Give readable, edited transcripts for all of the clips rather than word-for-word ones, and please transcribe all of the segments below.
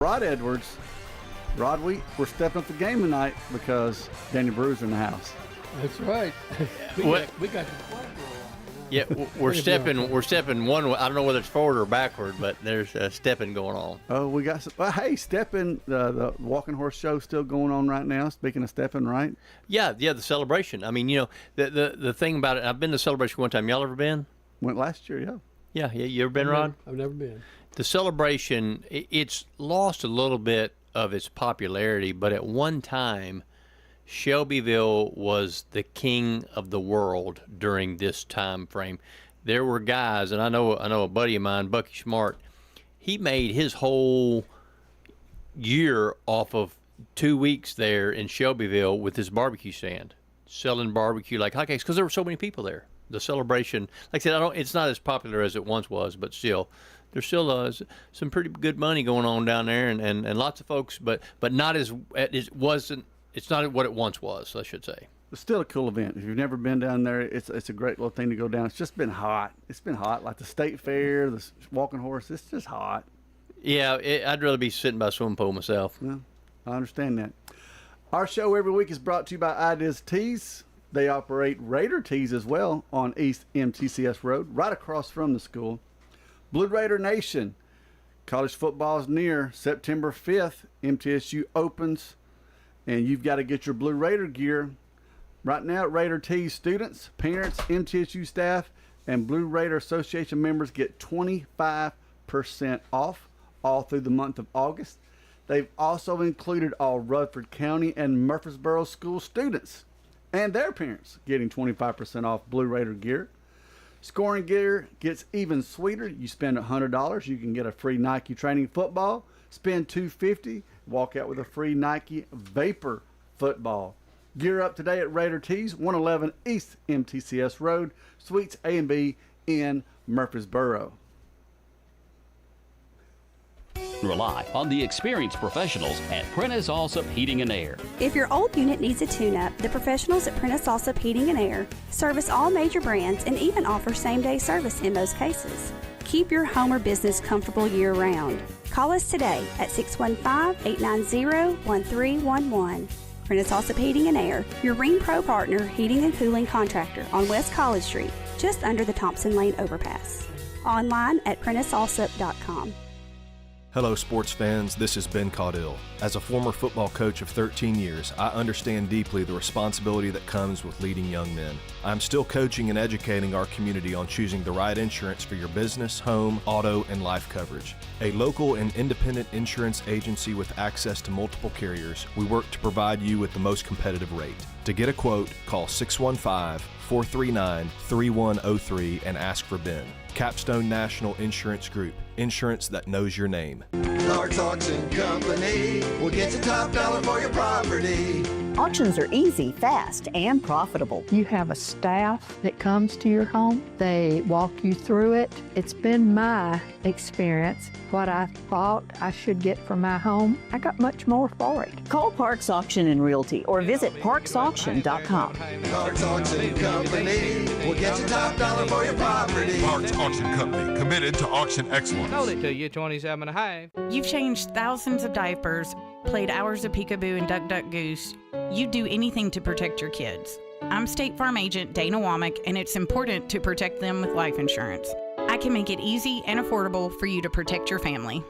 Rod Edwards. Rod, we're stepping up the game tonight because Daniel Brew's in the house. That's right. we got the flag roll on. Yeah, we're stepping one way. I don't know whether it's forward or backward, but there's stepping going on. Oh, we got some. Well, hey, stepping. The Walking Horse show still going on right now. Speaking of stepping, right? Yeah, the celebration. I mean, the thing about it. I've been to celebration one time. Y'all ever been? Went last year, yeah. Yeah. You ever been, Rod? I've never been. The celebration, it's lost a little bit of its popularity, but at one time, Shelbyville was the king of the world during this time frame. There were guys, and I know a buddy of mine, Bucky Smart, he made his whole year off of 2 weeks there in Shelbyville with his barbecue stand, selling barbecue like hotcakes, because there were so many people there. The celebration, like I said, it's not as popular as it once was, but still, there's still some pretty good money going on down there, and lots of folks, but not as it wasn't. It's not what it once was, I should say. It's still a cool event. If you've never been down there, it's a great little thing to go down. It's just been hot. It's been hot, like the state fair, the Walking Horse. It's just hot. Yeah, I'd rather be sitting by a swimming pool myself. Yeah, I understand that. Our show every week is brought to you by Ideas Tees. They operate Raider Tees as well on East MTCS Road, right across from the school. Blue Raider Nation. College football is near. September 5th, MTSU opens. And you've got to get your Blue Raider gear. Right now at Raider Tees, students, parents, MTSU staff, and Blue Raider Association members get 25% off all through the month of August. They've also included all Rutherford County and Murfreesboro school students and their parents getting 25% off Blue Raider gear. Scoring gear gets even sweeter. You spend $100, you can get a free Nike training football. Spend $250, walk out with a free Nike Vapor football. Gear up today at Raider Tees, 111 East MTCS Road, Suites A and B in Murfreesboro. Rely on the experienced professionals at Prentice Allsup Heating and Air. If your old unit needs a tune-up, the professionals at Prentice Allsup Heating and Air service all major brands and even offer same-day service in most cases. Keep your home or business comfortable year-round. Call us today at 615-890-1311. Prentice Allsup Heating and Air, your Ring Pro partner heating and cooling contractor on West College Street, just under the Thompson Lane overpass. Online at PrenticeAllsup.com. Hello, sports fans. This is Ben Caudill. As a former football coach of 13 years, I understand deeply the responsibility that comes with leading young men. I'm still coaching and educating our community on choosing the right insurance for your business, home, auto, and life coverage. A local and independent insurance agency with access to multiple carriers, we work to provide you with the most competitive rate. To get a quote, call 615-439-3103 and ask for Ben. Capstone National Insurance Group. Insurance that knows your name. Clark's Auction Company will get you top dollar for your property. Auctions are easy, fast, and profitable. You have a staff that comes to your home. They walk you through it. It's been my experience. What I thought I should get for my home, I got much more for it. Call Parks Auction and Realty or visit parksauction.com. Clark's Auction Company will get you top dollar for your property. Parks Auction Company, committed to auction excellence. Sold it to you, 27 and a half. You've changed thousands of diapers, played hours of peekaboo and duck duck goose. You'd do anything to protect your kids. I'm State Farm Agent Dana Womack, and it's important to protect them with life insurance. I can make it easy and affordable for you to protect your family.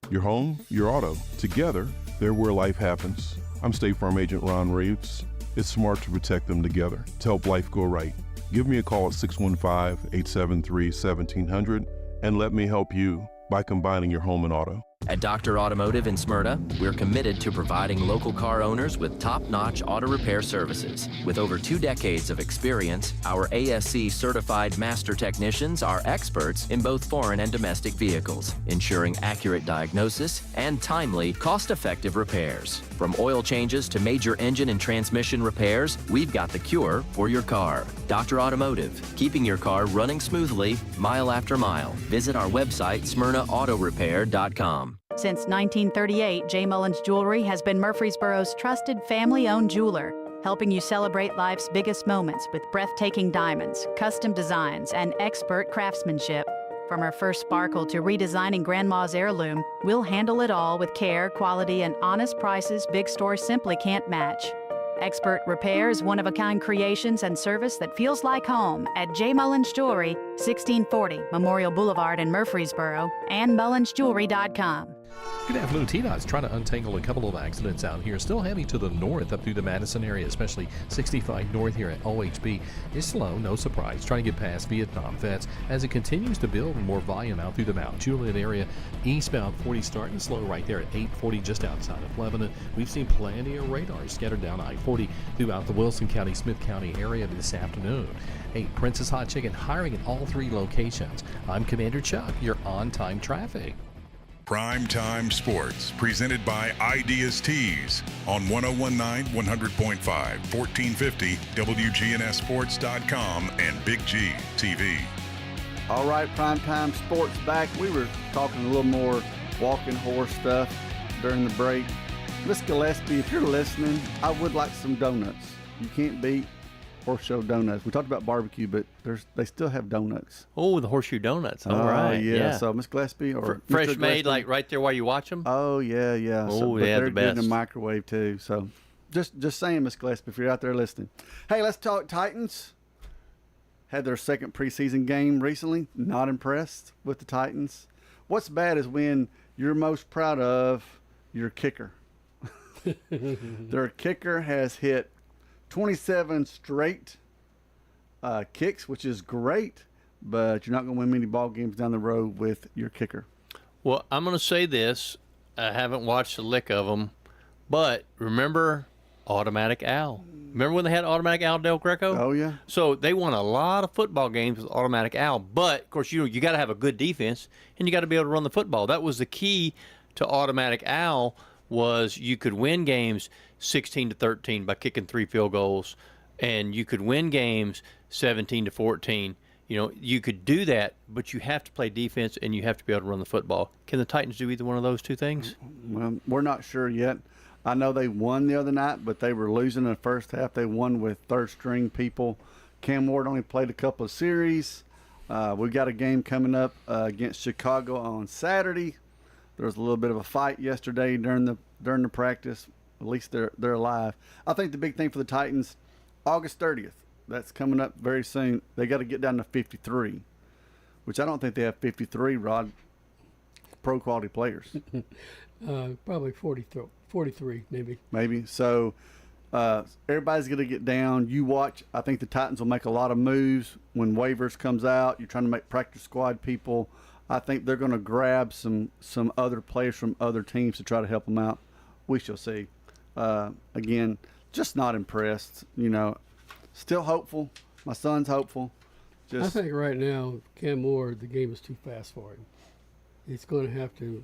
Your home, your auto. Together, they're where life happens. I'm State Farm Agent Ron Reeves. It's smart to protect them together to help life go right. Give me a call at 615-873-1700 and let me help you by combining your home and auto. At Dr. Automotive in Smyrna, we're committed to providing local car owners with top-notch auto repair services. With over 2 decades of experience, our ASC certified master technicians are experts in both foreign and domestic vehicles, ensuring accurate diagnosis and timely, cost-effective repairs. From oil changes to major engine and transmission repairs, we've got the cure for your car. Dr. Automotive, keeping your car running smoothly, mile after mile. Visit our website, smyrnaautorepair.com. Since 1938, J. Mullins Jewelry has been Murfreesboro's trusted family-owned jeweler, helping you celebrate life's biggest moments with breathtaking diamonds, custom designs, and expert craftsmanship. From her first sparkle to redesigning Grandma's heirloom, we'll handle it all with care, quality, and honest prices big stores simply can't match. Expert repairs, one-of-a-kind creations, and service that feels like home at J. Mullins Jewelry, 1640 Memorial Boulevard in Murfreesboro, and mullinsjewelry.com. Good afternoon. TDOT's trying to untangle a couple of accidents out here. Still heavy to the north up through the Madison area, especially 65 north here at OHB. It's slow, no surprise, trying to get past Vietnam Vets as it continues to build more volume out through the Mount Juliet area. Eastbound 40 starting slow right there at 840 just outside of Lebanon. We've seen plenty of radars scattered down I-40 throughout the Wilson County, Smith County area this afternoon. Hey, Princess Hot Chicken hiring at all 3 locations. I'm Commander Chuck, your on-time traffic. Primetime Sports, presented by Ideas Tees on 1019, 100.5, 1450, wgnssports.com, and Big G TV. All right, Primetime Sports back. We were talking a little more walking horse stuff during the break. Miss Gillespie, if you're listening, I would like some donuts. You can't beat Horse Show donuts. We talked about barbecue, but they still have donuts. Oh, the horseshoe donuts. All right. Yeah. So Miss Gillespie or fresh Mr. made, Gillespie, like right there while you watch them. Oh yeah. Oh, they're the good best. in the microwave too. So just saying, Miss Gillespie, if you're out there listening. Hey, let's talk Titans. Had their second preseason game recently. Not impressed with the Titans. What's bad is when you're most proud of your kicker. Their kicker has hit 27 straight kicks, which is great, but you're not going to win many ball games down the road with your kicker. Well, I'm going to say this. I haven't watched a lick of them, but remember Automatic Al. Remember when they had Automatic Al Del Greco? Oh, yeah. So they won a lot of football games with Automatic Al, but, of course, you got to have a good defense, and you got to be able to run the football. That was the key to Automatic Al, was you could win games 16-13 by kicking 3 field goals, and you could win games 17-14. You could do that, but you have to play defense and you have to be able to run the football. Can the Titans do either one of those two things? Well, we're not sure yet. I know they won the other night, but they were losing in the first half. They won with third-string people. Cam Ward only played a couple of series. We've got a game coming up against Chicago on Saturday. There was a little bit of a fight yesterday during the practice. At least they're alive. I think the big thing for the Titans, August 30th. That's coming up very soon. They got to get down to 53, which I don't think they have 53, Rod, pro-quality players. Probably 43, maybe. Maybe. So everybody's going to get down. You watch. I think the Titans will make a lot of moves when waivers comes out. You're trying to make practice squad people. I think they're going to grab some other players from other teams to try to help them out. We shall see. Again, just not impressed. Still hopeful. My son's hopeful. I think right now, Cam Ward, the game is too fast for him. He's going to have to.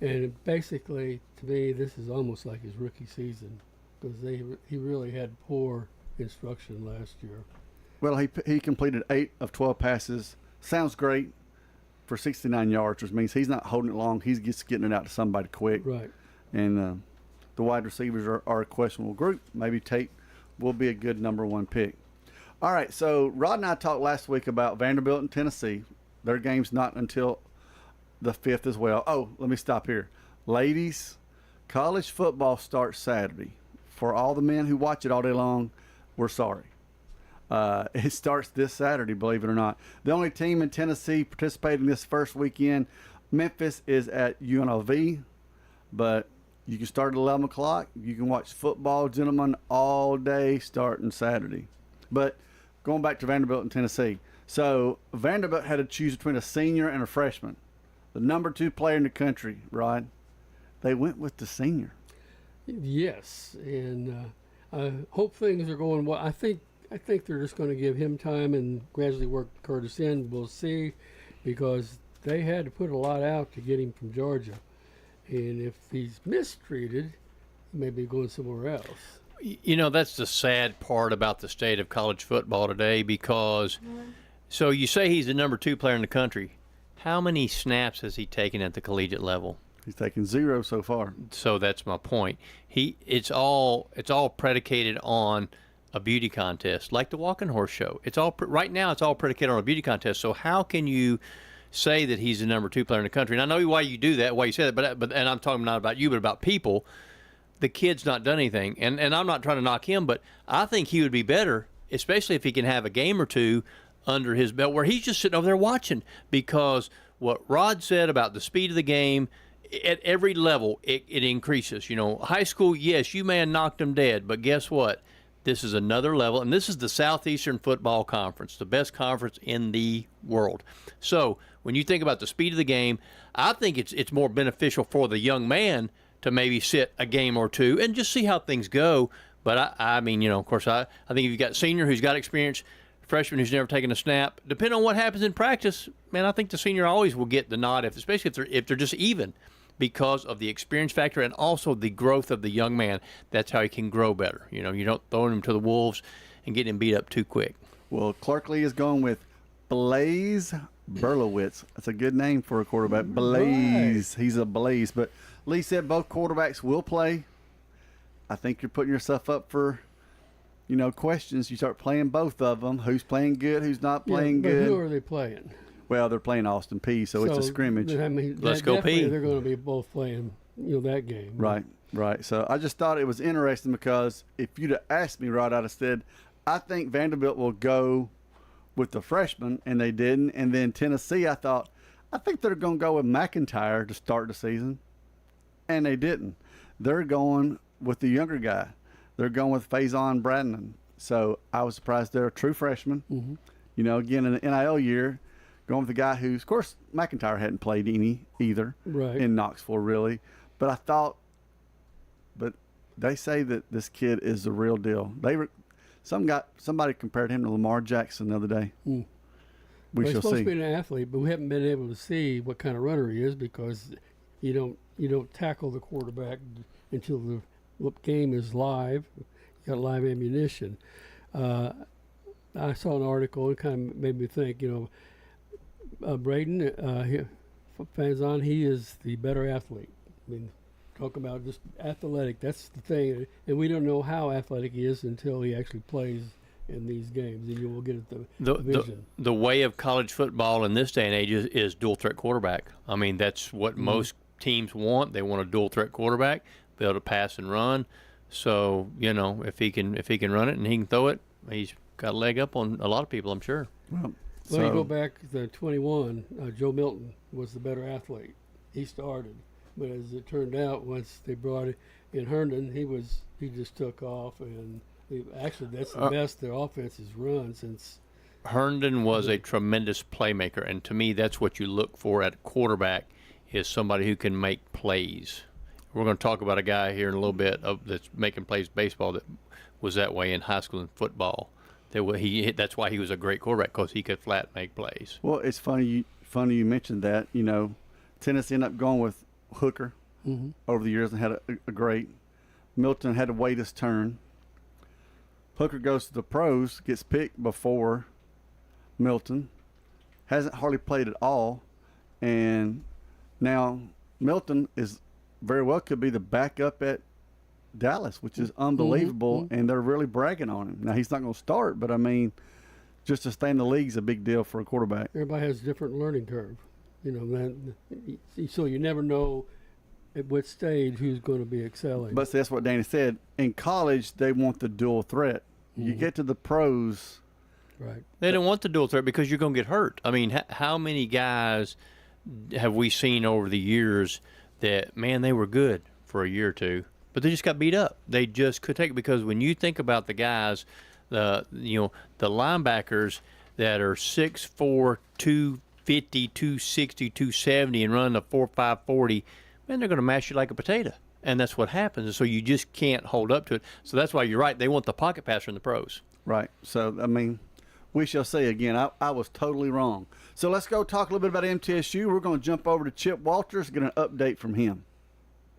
And basically, to me, this is almost like his rookie season because he really had poor instruction last year. Well, he completed 8 of 12 passes. Sounds great for 69 yards, which means he's not holding it long. He's just getting it out to somebody quick. Right. And the wide receivers are a questionable group. Maybe Tate will be a good number 1 pick. All right, so Rod and I talked last week about Vanderbilt and Tennessee. Their game's not until the 5th as well. Oh, let me stop here. Ladies, college football starts Saturday. For all the men who watch it all day long, we're sorry. It starts this Saturday, believe it or not. The only team in Tennessee participating this first weekend, Memphis, is at UNLV, but you can start at 11 o'clock. You can watch football, gentlemen, all day starting Saturday. But going back to Vanderbilt and Tennessee. So Vanderbilt had to choose between a senior and a freshman. The number 2 player in the country, Rod. They went with the senior. Yes, and I hope things are going well. I think they're just going to give him time and gradually work Curtis in. We'll see, because they had to put a lot out to get him from Georgia. And if he's mistreated, he may be going somewhere else. That's the sad part about the state of college football today, because so you say he's the number 2 player in the country. How many snaps has he taken at the collegiate level? He's taken 0 so far. So that's my point. It's all predicated on a beauty contest, like the walking horse show. Right now it's all predicated on a beauty contest. So how can you say that he's the number 2 player in the country. And I know why you do that, why you say that, but and I'm talking not about you, but about people. The kid's not done anything, and I'm not trying to knock him, but I think he would be better, especially if he can have a game or two under his belt where he's just sitting over there watching, because what Rod said about the speed of the game, at every level, it increases. You know, high school, yes, you may have knocked them dead, but guess what? This is another level, and this is the Southeastern Football Conference, the best conference in the world. So when you think about the speed of the game, I think it's more beneficial for the young man to maybe sit a game or two and just see how things go. But I mean, you know, of course, I think if you've got a senior who's got experience, freshman who's never taken a snap, depending on what happens in practice, man, I think the senior always will get the nod, especially if they're just even, because of the experience factor and also the growth of the young man. That's how he can grow better. You know, you don't throw him to the wolves and get him beat up too quick. Well, Clark Lee is going with Blaze Berlowitz. That's a good name for a quarterback. Blaze. Right. He's a Blaze. But Lee said both quarterbacks will play. I think you're putting yourself up for, you know, questions. You start playing both of them. Who's playing good? Who's not playing good? Who are they playing? Well, they're playing Austin Peay, so it's a scrimmage. I mean, let's go Peay. They're going to be both playing, you know, that game. Right, right. So I just thought it was interesting because if you'd have asked me, Rod, I'd have said, I think Vanderbilt will go with the freshman, and they didn't. And then Tennessee, I think they're going to go with McIntyre to start the season, and they didn't. They're going with the younger guy. They're going with Faison Bradnan. So I was surprised they're a true freshman. Mm-hmm. You know, again, in the NIL year, going with the guy who's, of course, McIntyre hadn't played any either in Knoxville, really. But but they say that this kid is the real deal. Somebody compared him to Lamar Jackson the other day. Mm. We shall see. He's supposed to be an athlete, but we haven't been able to see what kind of runner he is because you don't tackle the quarterback until the game is live. You got live ammunition. I saw an article and kind of made me think, you know, Braden Faison, he is the better athlete. I mean, talk about just athletic. That's the thing, and we don't know how athletic he is until he actually plays in these games, and you will get the vision. The way of college football in this day and age is dual threat quarterback. I mean, that's what most teams want. They want a dual threat quarterback, be able to pass and run. So, you know, if he can run it and he can throw it, he's got a leg up on a lot of people, I'm sure. Well, you go back to 21, Joe Milton was the better athlete. He started. But as it turned out, once they brought in Herndon, he just took off, and actually that's the best their offense has run since. Herndon was a tremendous playmaker, and to me, that's what you look for at quarterback is somebody who can make plays. We're going to talk about a guy here in a little bit that's making plays baseball that was that way in high school and football. That's why he was a great quarterback, because he could flat make plays. Well, it's funny you mentioned that. You know, Tennessee ended up going with Hooker over the years and had a great. Milton had to wait his turn. Hooker goes to the pros, gets picked before Milton, hasn't hardly played at all, and now Milton is very well could be the backup at Dallas, which is unbelievable, and they're really bragging on him. Now, he's not going to start, but I mean, just to stay in the league is a big deal for a quarterback. Everybody has a different learning curve. You know, so you never know at what stage who's going to be excelling. But that's what Danny said. In college, they want the dual threat. You get to the pros. Right. They don't want the dual threat because you're going to get hurt. I mean, how many guys have we seen over the years that, man, they were good for a year or two, but they just got beat up. They just could take it, because when you think about the guys, the linebackers that are 6'4", 250, 260, 270 and run a 4.5 40, man, they're going to mash you like a potato. And that's what happens. And so you just can't hold up to it. So that's why you're right. They want the pocket passer in the pros. Right. So, I mean, we shall see. Again, I was totally wrong. So let's go talk a little bit about MTSU. We're going to jump over to Chip Walters, get an update from him.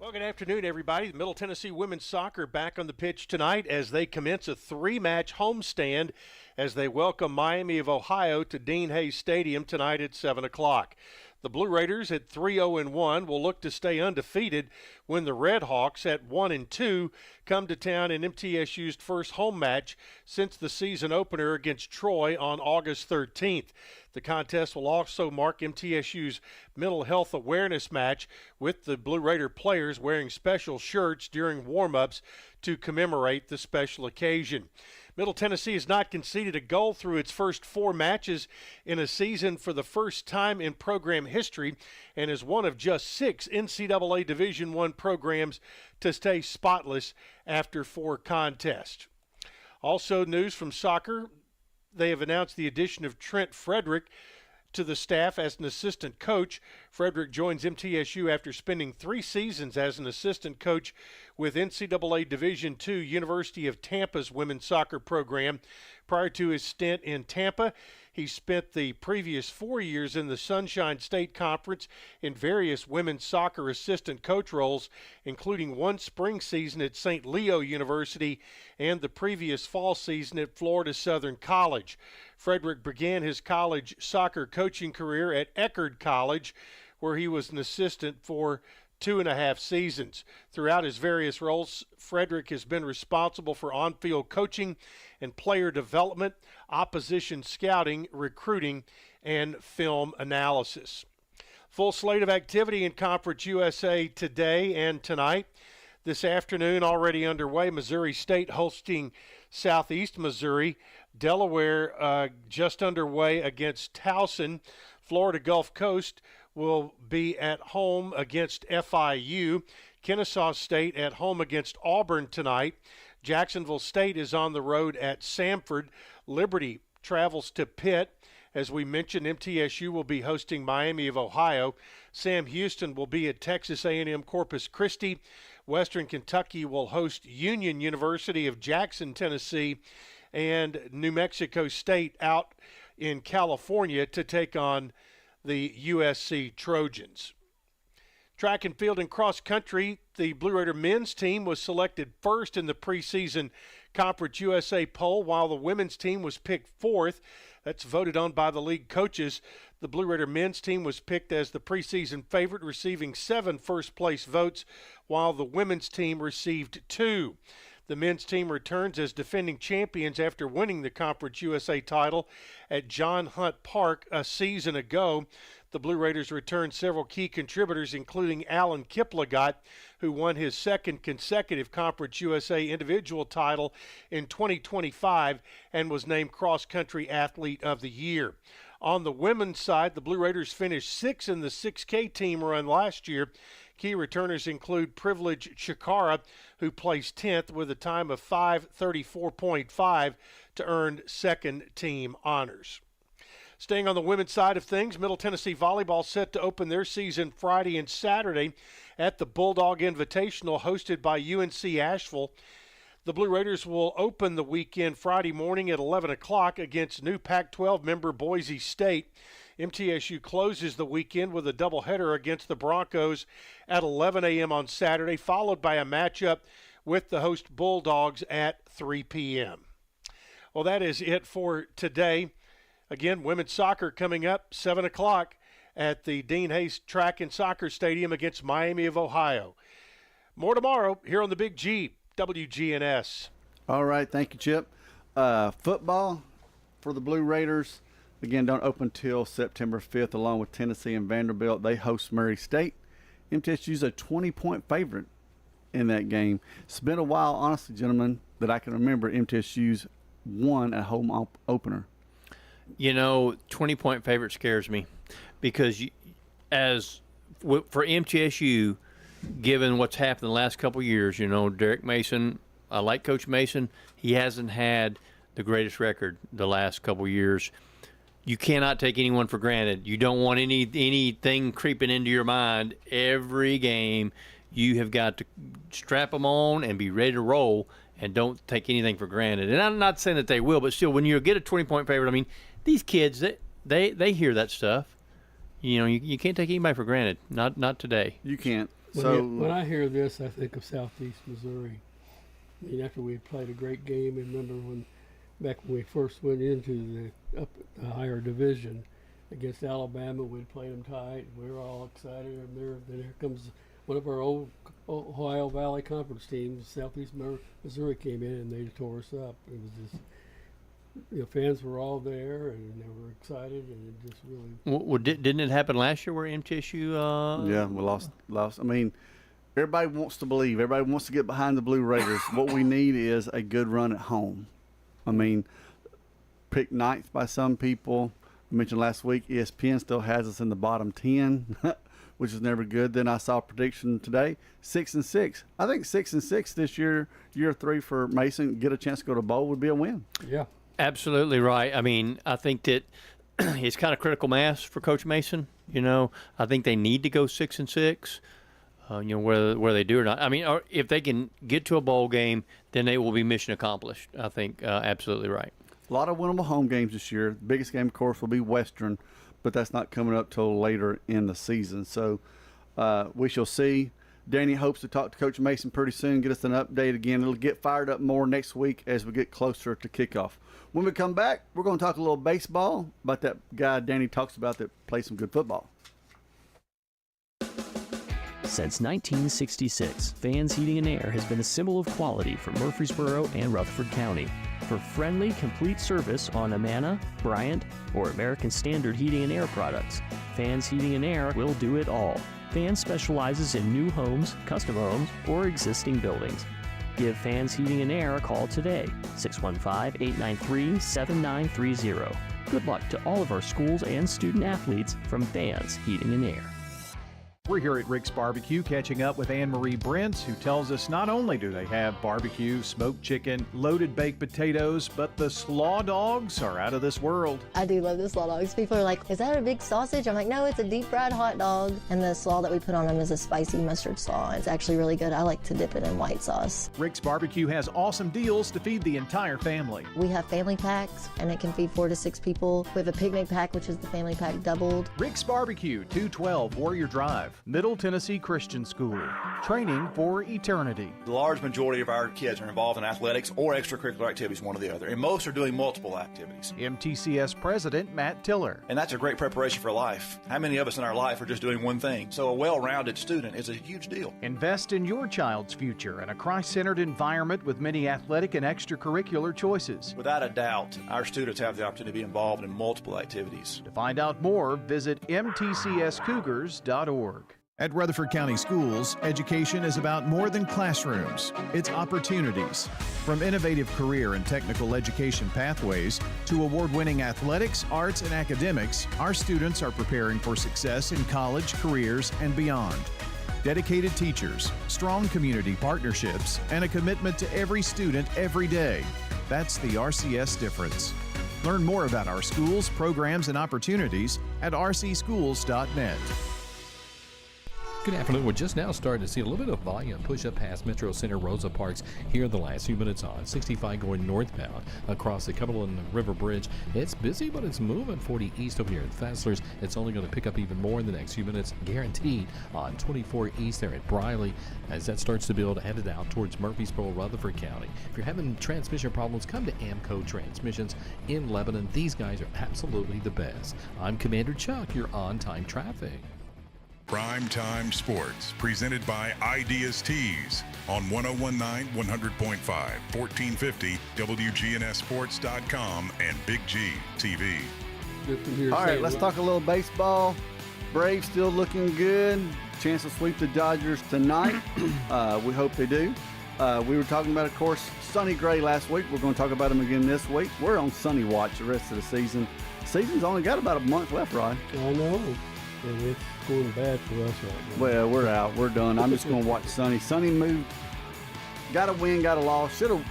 Well, good afternoon, everybody. The Middle Tennessee women's soccer back on the pitch tonight as they commence a 3-match homestand as they welcome Miami of Ohio to Dean Hayes Stadium tonight at 7 o'clock. The Blue Raiders at 3-0-1 will look to stay undefeated when the Red Hawks at 1-2 come to town in MTSU's first home match since the season opener against Troy on August 13th. The contest will also mark MTSU's mental health awareness match, with the Blue Raider players wearing special shirts during warm-ups to commemorate the special occasion. Middle Tennessee has not conceded a goal through its first 4 matches in a season for the first time in program history, and is one of just 6 NCAA Division I programs to stay spotless after 4 contests. Also news from soccer, they have announced the addition of Trent Frederick to the staff as an assistant coach. Frederick joins MTSU after spending 3 seasons as an assistant coach with NCAA Division II University of Tampa's women's soccer program. Prior to his stint in Tampa, he spent the previous 4 years in the Sunshine State Conference in various women's soccer assistant coach roles, including 1 spring season at St. Leo University and the previous fall season at Florida Southern College. Frederick began his college soccer coaching career at Eckerd College, where he was an assistant for 2.5 seasons. Throughout his various roles, Frederick has been responsible for on-field coaching and player development, opposition scouting, recruiting, and film analysis. Full slate of activity in Conference USA today and tonight. This afternoon already underway, Missouri State hosting Southeast Missouri. Delaware just underway against Towson. Florida Gulf Coast will be at home against FIU. Kennesaw State at home against Auburn tonight. Jacksonville State is on the road at Samford. Liberty travels to Pitt. As we mentioned, MTSU will be hosting Miami of Ohio. Sam Houston will be at Texas A&M Corpus Christi. Western Kentucky will host Union University of Jackson, Tennessee, and New Mexico State out in California to take on the USC Trojans. Track and field and cross country, the Blue Raider men's team was selected first in the preseason Conference USA poll, while the women's team was picked fourth. That's voted on by the league coaches. The Blue Raider men's team was picked as the preseason favorite, receiving 7 first-place votes, while the women's team received 2. The men's team returns as defending champions after winning the Conference USA title at John Hunt Park a season ago. The Blue Raiders returned several key contributors, including Alan Kiplagat, who won his 2nd consecutive Conference USA individual title in 2025 and was named Cross Country Athlete of the Year. On the women's side, the Blue Raiders finished 6th in the 6K team run last year. Key returners include Privilege Chikara, who placed 10th with a time of 5:34.5 to earn 2nd team honors. Staying on the women's side of things, Middle Tennessee Volleyball set to open their season Friday and Saturday at the Bulldog Invitational hosted by UNC Asheville. The Blue Raiders will open the weekend Friday morning at 11 o'clock against new Pac-12 member Boise State. MTSU closes the weekend with a doubleheader against the Broncos at 11 a.m. on Saturday, followed by a matchup with the host Bulldogs at 3 p.m. Well, that is it for today. Again, women's soccer coming up 7 o'clock at the Dean Hayes Track and Soccer Stadium against Miami of Ohio. More tomorrow here on the Big G, WGNS. All right, thank you, Chip. Football for the Blue Raiders, again, don't open till September 5th, along with Tennessee and Vanderbilt. They host Murray State. MTSU's a 20-point favorite in that game. It's been a while, honestly, gentlemen, that I can remember MTSU's won a home opener. You know, 20-point favorite scares me because for MTSU, given what's happened the last couple of years, you know, Derek Mason, I like Coach Mason. He hasn't had the greatest record the last couple of years. You cannot take anyone for granted. You don't want anything creeping into your mind. Every game, you have got to strap them on and be ready to roll, and don't take anything for granted. And I'm not saying that they will, but still, when you get a 20-point favorite, I mean, these kids, they hear that stuff. You know, you can't take anybody for granted. Not today. You can't. When I hear this, I think of Southeast Missouri. I mean, after we played a great game, and remember back when we first went into the higher division, against Alabama. We'd played them tight. We were all excited. And then here comes one of our old Ohio Valley Conference teams, Southeast Missouri, came in and they tore us up. It was just, fans were all there and they were excited, and it just really. Well, didn't it happen last year where MTSU? Yeah, we lost. I mean, everybody wants to believe. Everybody wants to get behind the Blue Raiders. What we need is a good run at home. I mean, picked ninth by some people. I mentioned last week, ESPN still has us in the bottom 10, which is never good. Then I saw a prediction today, 6-6. I think 6-6 this year 3 for Mason, get a chance to go to bowl would be a win. Yeah. Absolutely right. I mean, I think that it's kind of critical mass for Coach Mason. I think they need to go 6-6. Whether they do or not. I mean, if they can get to a bowl game, then they will be mission accomplished. I think absolutely right. A lot of winnable home games this year. The biggest game, of course, will be Western, but that's not coming up till later in the season. So we shall see. Danny hopes to talk to Coach Mason pretty soon, get us an update again. It'll get fired up more next week as we get closer to kickoff. When we come back, we're going to talk a little baseball about that guy Danny talks about that plays some good football. Since 1966, Fans Heating and Air has been a symbol of quality for Murfreesboro and Rutherford County. For friendly, complete service on Amana, Bryant, or American Standard Heating and Air products, Fans Heating and Air will do it all. Fans specializes in new homes, custom homes, or existing buildings. Give Fans Heating and Air a call today, 615-893-7930. Good luck to all of our schools and student athletes from Fans Heating and Air. We're here at Rick's Barbecue catching up with Anne-Marie Brent, who tells us not only do they have barbecue, smoked chicken, loaded baked potatoes, but the slaw dogs are out of this world. I do love the slaw dogs. People are like, is that a big sausage? I'm like, no, it's a deep fried hot dog. And the slaw that we put on them is a spicy mustard slaw. It's actually really good. I like to dip it in white sauce. Rick's Barbecue has awesome deals to feed the entire family. We have family packs, and it can feed 4 to 6 people. We have a picnic pack, which is the family pack doubled. Rick's Barbecue, 212 Warrior Drive, Middle Tennessee Christian School. Training for eternity. The large majority of our kids are involved in athletics or extracurricular activities, one or the other, and most are doing multiple activities. MTCS President Matt Tiller. And that's a great preparation for life. How many of us in our life are just doing one thing? So a well-rounded student is a huge deal. Invest in your child's future in a Christ-centered environment with many athletic and extracurricular choices. Without a doubt, our students have the opportunity to be involved in multiple activities. To find out more, visit mtcscougars.org. At Rutherford County Schools, education is about more than classrooms. It's opportunities. From innovative career and technical education pathways to award-winning athletics, arts, and academics, our students are preparing for success in college, careers, and beyond. Dedicated teachers, strong community partnerships, and a commitment to every student every day. That's the RCS difference. Learn more about our schools, programs, and opportunities at rcschools.net. Good afternoon. We're just now starting to see a little bit of volume push up past Metro Center Rosa Parks here in the last few minutes on 65 going northbound across the Cumberland River Bridge. It's busy, but it's moving 40 east over here at Fassler's. It's only going to pick up even more in the next few minutes, guaranteed, on 24 east there at Briley as that starts to build headed out towards Murfreesboro, Rutherford County. If you're having transmission problems, come to Amco Transmissions in Lebanon. These guys are absolutely the best. I'm Commander Chuck, your on-time traffic. Primetime Sports, presented by Ideas Tees on 1019, 100.5, 1450, wgnssports.com, and Big G TV. All right, let's talk a little baseball. Braves still looking good. Chance to sweep the Dodgers tonight. We hope they do. We were talking about, of course, Sonny Gray last week. We're going to talk about him again this week. We're on Sonny watch the rest of the season. Season's only got about a month left, Rod. I know. And it's going bad for us right now. Well, we're out. We're done. I'm just going to watch Sonny. Sonny moved. Got a win, got a loss. Shouldn't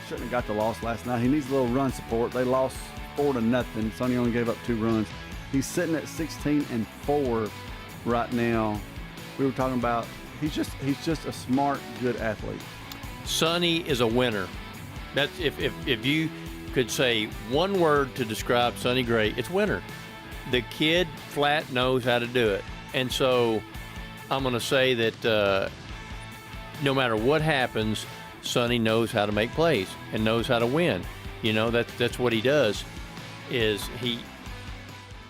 have got the loss last night. He needs a little run support. They lost 4-0. Sonny only gave up 2 runs. He's sitting at 16-4 right now. We were talking about he's just a smart, good athlete. Sonny is a winner. That's if you could say one word to describe Sonny Gray, it's winner. The kid flat knows how to do it. And so I'm going to say that no matter what happens, Sonny knows how to make plays and knows how to win. You know, that's what he does. Is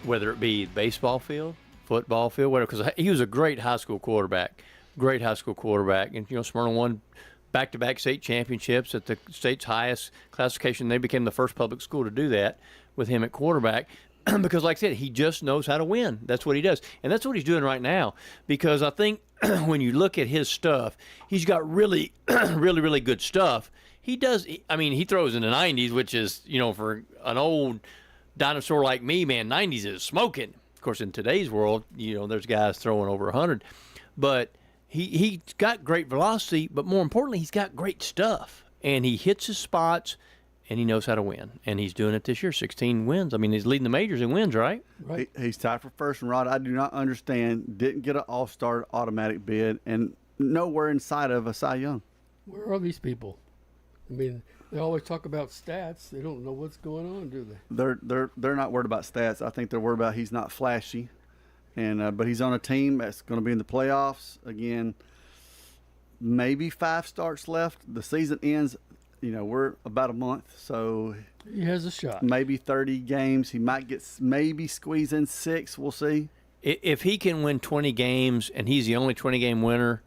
whether it be baseball field, football field, whatever, because he was a great high school quarterback. And, Smyrna won back-to-back state championships at the state's highest classification. They became the first public school to do that with him at quarterback because, like I said, he just knows how to win. That's what he does. And that's what he's doing right now because I think when you look at his stuff, he's got really, really, really good stuff. He throws in the 90s, which is, for an old dinosaur like me, man, 90s is smoking. Of course, in today's world, there's guys throwing over 100. But he's got great velocity, but more importantly, he's got great stuff. And he hits his spots, and he knows how to win. And he's doing it this year, 16 wins. I mean, he's leading the majors in wins, right? Right. He's tied for first. And, Rod, I do not understand, didn't get an all-star automatic bid, and nowhere inside of a Cy Young. Where are these people? I mean, they always talk about stats. They don't know what's going on, do they? They're not worried about stats. I think they're worried about he's not flashy. And but he's on a team that's going to be in the playoffs again. Maybe 5 starts left. The season ends. We're about a month, so he has a shot. Maybe 30 games. He might maybe squeeze in 6. We'll see. If he can win 20 games and he's the only 20-game winner,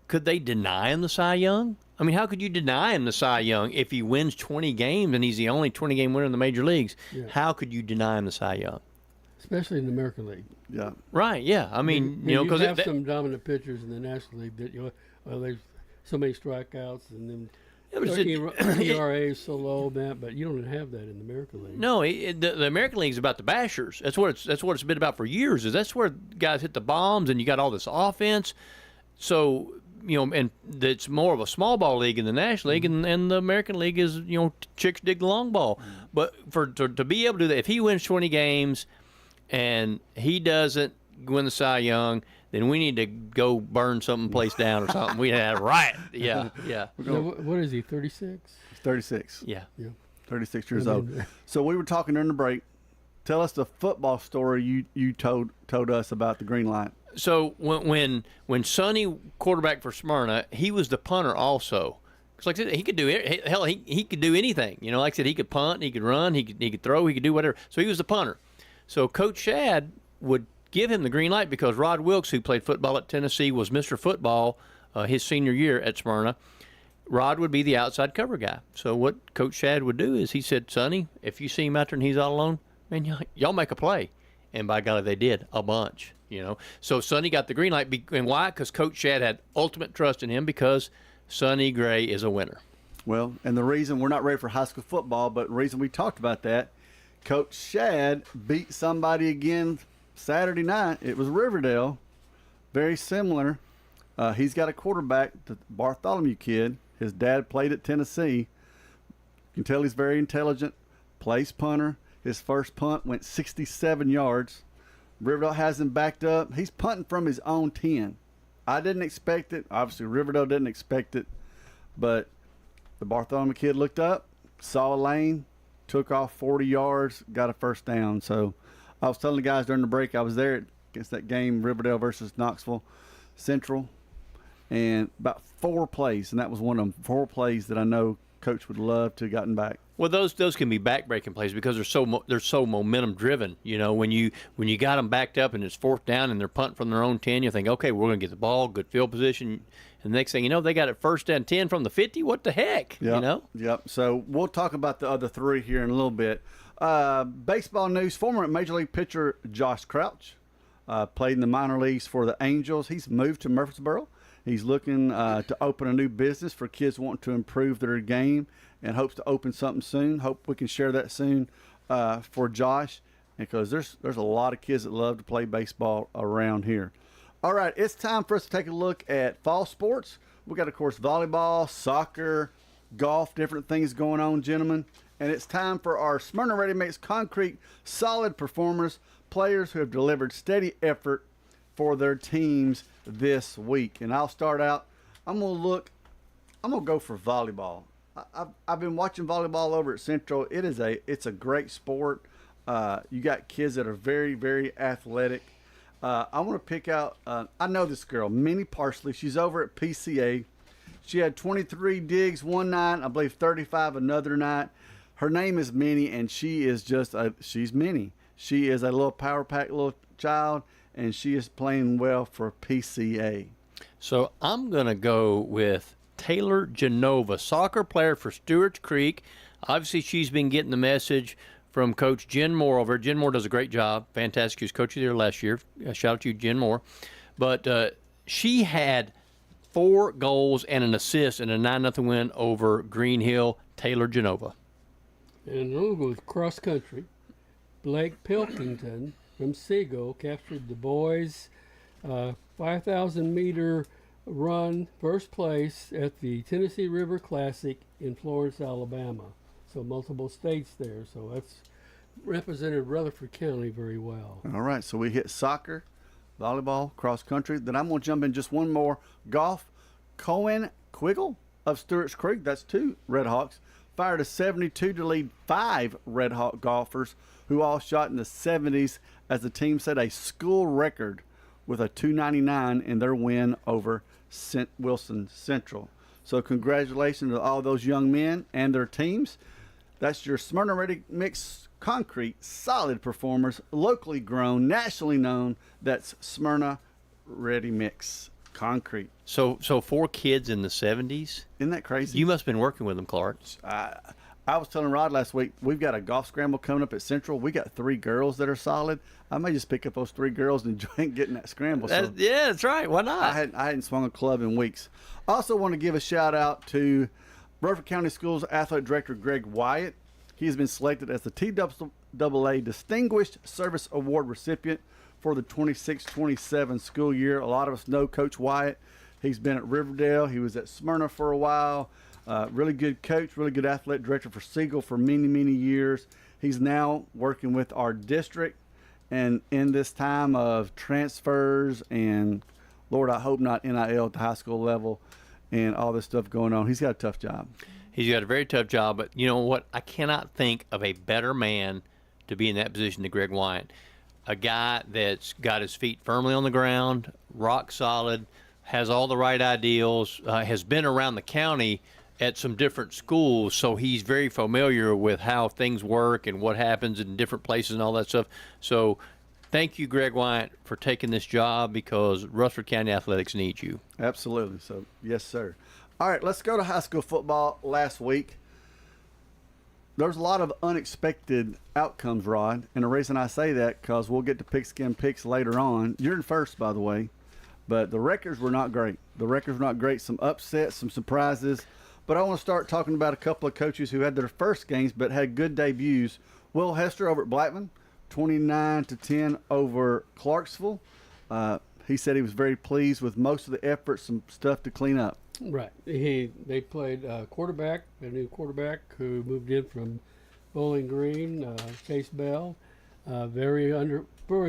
could they deny him the Cy Young? I mean, how could you deny him the Cy Young if he wins 20 games and he's the only 20-game winner in the major leagues? Yeah. How could you deny him the Cy Young? Especially in the American League. Yeah. Right. Yeah. I mean, because you have some dominant pitchers in the National League that there's so many strikeouts and then ERA is so low, Matt. But you don't have that in the American League. No, the American League is about the bashers. That's what it's been about for years. That's where guys hit the bombs and you got all this offense. So and it's more of a small ball league in the National League, and the American League is chicks dig the long ball. But to be able to do that, if he wins 20 games. And he doesn't win the Cy Young, then we need to go burn some place down or something. We had a riot. Yeah. What is he, 36? He's 36. Yeah. 36 years old. So we were talking during the break. Tell us the football story you told us about the green light. So when Sonny quarterbacked for Smyrna, he was the punter also. Because like I said, he could do it. Hell, he could do anything. Like I said, he could punt, he could run, he could throw, he could do whatever. So he was the punter. So Coach Shad would give him the green light because Rod Wilkes, who played football at Tennessee, was Mr. Football his senior year at Smyrna. Rod would be the outside cover guy. So what Coach Shad would do is he said, Sonny, if you see him out there and he's all alone, man, y'all make a play. And by golly, they did a bunch, So Sonny got the green light. And why? Because Coach Shad had ultimate trust in him because Sonny Gray is a winner. Well, and the reason we're not ready for high school football, but the reason we talked about that, Coach Shad beat somebody again Saturday night. It was Riverdale. Very similar. He's got a quarterback, the Bartholomew kid. His dad played at Tennessee. You can tell he's very intelligent. Plays punter. His first punt went 67 yards. Riverdale has him backed up. He's punting from his own 10. I didn't expect it. Obviously, Riverdale didn't expect it. But the Bartholomew kid looked up, saw a lane, took off 40 yards, got a first down. So I was telling the guys during the break, I was there against that game, Riverdale versus Knoxville Central, and about 4 plays, and that was one of them, 4 plays that I know Coach would love to have gotten back. Well, those can be back-breaking plays because they're so momentum-driven. When you got them backed up and it's 4th down and they're punting from their own 10, you think, okay, we're going to get the ball, good field position. And the next thing you know, they got it 1st and 10 from the 50. What the heck? Yep. Yep. So we'll talk about the other 3 here in a little bit. Baseball news, former Major League pitcher Josh Crouch played in the minor leagues for the Angels. He's moved to Murfreesboro. He's looking to open a new business for kids wanting to improve their game and hopes to open something soon. Hope we can share that soon for Josh because there's a lot of kids that love to play baseball around here. All right, it's time for us to take a look at fall sports. We got, of course, volleyball, soccer, golf, different things going on, gentlemen. And it's time for our Smyrna Ready Mix Concrete solid performers, players who have delivered steady effort for their teams this week. And I'll start out. I'm gonna go for volleyball. I've been watching volleyball over at Central. It's a great sport. You got kids that are very, very athletic. I want to pick out, I know this girl, Minnie Parsley. She's over at PCA. She had 23 digs one night, I believe 35 another night. Her name is Minnie, and she is she's Minnie. She is a little power pack little child, and she is playing well for PCA. So I'm going to go with Taylor Genova, soccer player for Stewart's Creek. Obviously, she's been getting the message from Coach Jen Moore over. Jen Moore does a great job. Fantastic. She was coach of the year last year. Shout out to you, Jen Moore. But she had 4 goals and an assist in a 9-0 win over Green Hill. Taylor Genova. And I'm going to go with cross country. Blake Pilkington from Seagull captured the boys' 5,000-meter run, first place at the Tennessee River Classic in Florence, Alabama. So multiple states there. So that's represented Rutherford County very well. All right, so we hit soccer, volleyball, cross country. Then I'm going to jump in just one more. Golf. Cohen Quiggle of Stewart's Creek, that's 2 Red Hawks, fired a 72 to lead 5 Red Hawk golfers who all shot in the 70s as the team set a school record with a 299 in their win over Wilson Central. So congratulations to all those young men and their teams. That's your Smyrna Ready Mix concrete, solid performers, locally grown, nationally known. That's Smyrna Ready Mix concrete. So 4 kids in the 70s? Isn't that crazy? You must have been working with them, Clark. I was telling Rod last week, we've got a golf scramble coming up at Central. We got 3 girls that are solid. I may just pick up those 3 girls and join getting that scramble. So Yeah, that's right. Why not? I hadn't swung a club in weeks. I also want to give a shout out to Rutherford County Schools Athletic Director Greg Wyatt. He has been selected as the TAAA Distinguished Service Award recipient for the 26-27 school year. A lot of us know Coach Wyatt. He's been at Riverdale. He was at Smyrna for a while. Really good coach, really good athletic director for Siegel for many, many years. He's now working with our district, and in this time of transfers and, Lord, I hope not NIL at the high school level and all this stuff going on, he's got a tough job. He's got a very tough job, but you know what? I cannot think of a better man to be in that position than Greg Wyatt. A guy that's got his feet firmly on the ground, rock solid, has all the right ideals, has been around the county at some different schools, so he's very familiar with how things work and what happens in different places and all that stuff. So thank you, Greg Wyatt, for taking this job because Rutherford County Athletics needs you. Absolutely. So, yes, sir. All right, let's go to high school football last week. There's a lot of unexpected outcomes, Rod, and the reason I say that because we'll get to pigskin picks later on. You're in first, by the way, but the records were not great. Some upsets, some surprises. But I want to start talking about a couple of coaches who had their first games but had good debuts. Will Hester over at Blackman, 29-10 over Clarksville. He said he was very pleased with most of the effort, some stuff to clean up. Right. They played quarterback, a new quarterback who moved in from Bowling Green, Chase Bell. Very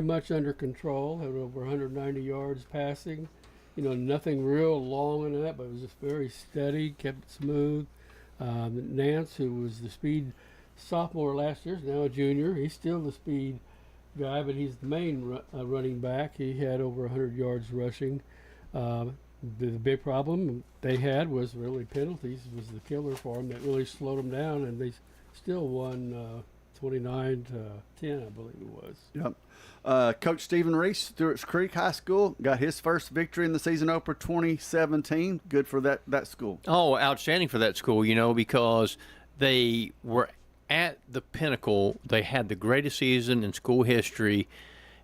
much under control. Had over 190 yards passing. Nothing real long in that, but it was just very steady, kept it smooth. Nance, who was the speed sophomore last year, is now a junior. He's still the speed guy, but he's the main running back. He had over 100 yards rushing. The big problem they had was really penalties was the killer for them. That really slowed them down, and they still won 29-10, I believe it was. Yep. Coach Stephen Reese, Stewart's Creek High School, got his first victory in the season opener 2017. Good for that school. Oh, outstanding for that school, because they were at the pinnacle. They had the greatest season in school history,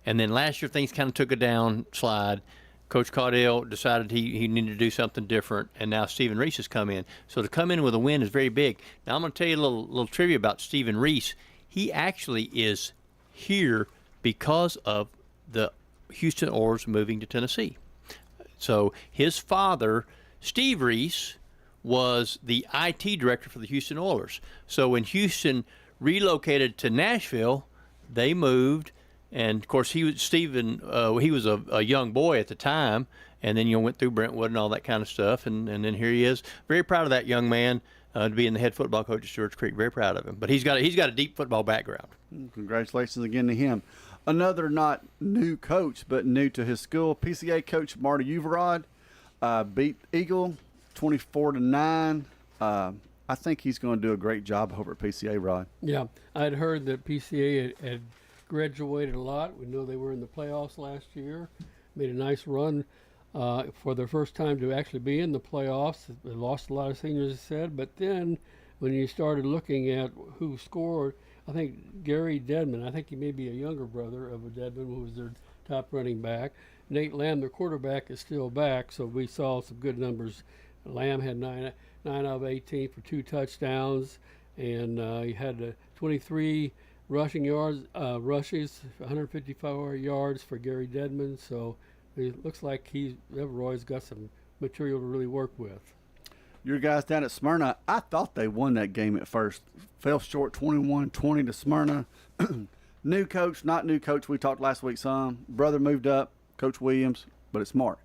and then last year things kind of took a downslide. Coach Caudill decided he needed to do something different, and now Stephen Reese has come in. So to come in with a win is very big. Now I'm going to tell you a little trivia about Stephen Reese. He actually is here because of the Houston Oilers moving to Tennessee. So his father, Steve Reese, was the IT director for the Houston Oilers. So when Houston relocated to Nashville, they moved. And, of course, he was a young boy at the time, and then went through Brentwood and all that kind of stuff, and then here he is. Very proud of that young man to be in the head football coach at Stewart's Creek. Very proud of him. But he's got a deep football background. Congratulations again to him. Another not new coach, but new to his school, PCA coach Marty Uverod beat Eagle 24-9. I think he's going to do a great job over at PCA, Rod. Yeah, I'd heard that PCA had graduated a lot. We know they were in the playoffs last year, made a nice run for their first time to actually be in the playoffs. They lost a lot of seniors, as I said, but then when you started looking at who scored, I think Gary Dedman, I think he may be a younger brother of a Dedman, who was their top running back. Nate Lamb, their quarterback, is still back, so we saw some good numbers. Lamb had 9 out of 18 for 2 touchdowns, and he had 23 rushing yards, rushes, 154 yards for Gary Dedman. So it looks like Everoy's got some material to really work with. Your guys down at Smyrna, I thought they won that game at first. Fell short 21-20 to Smyrna. New coach, not new coach. We talked last week some. Brother moved up, Coach Williams, but it's Mark.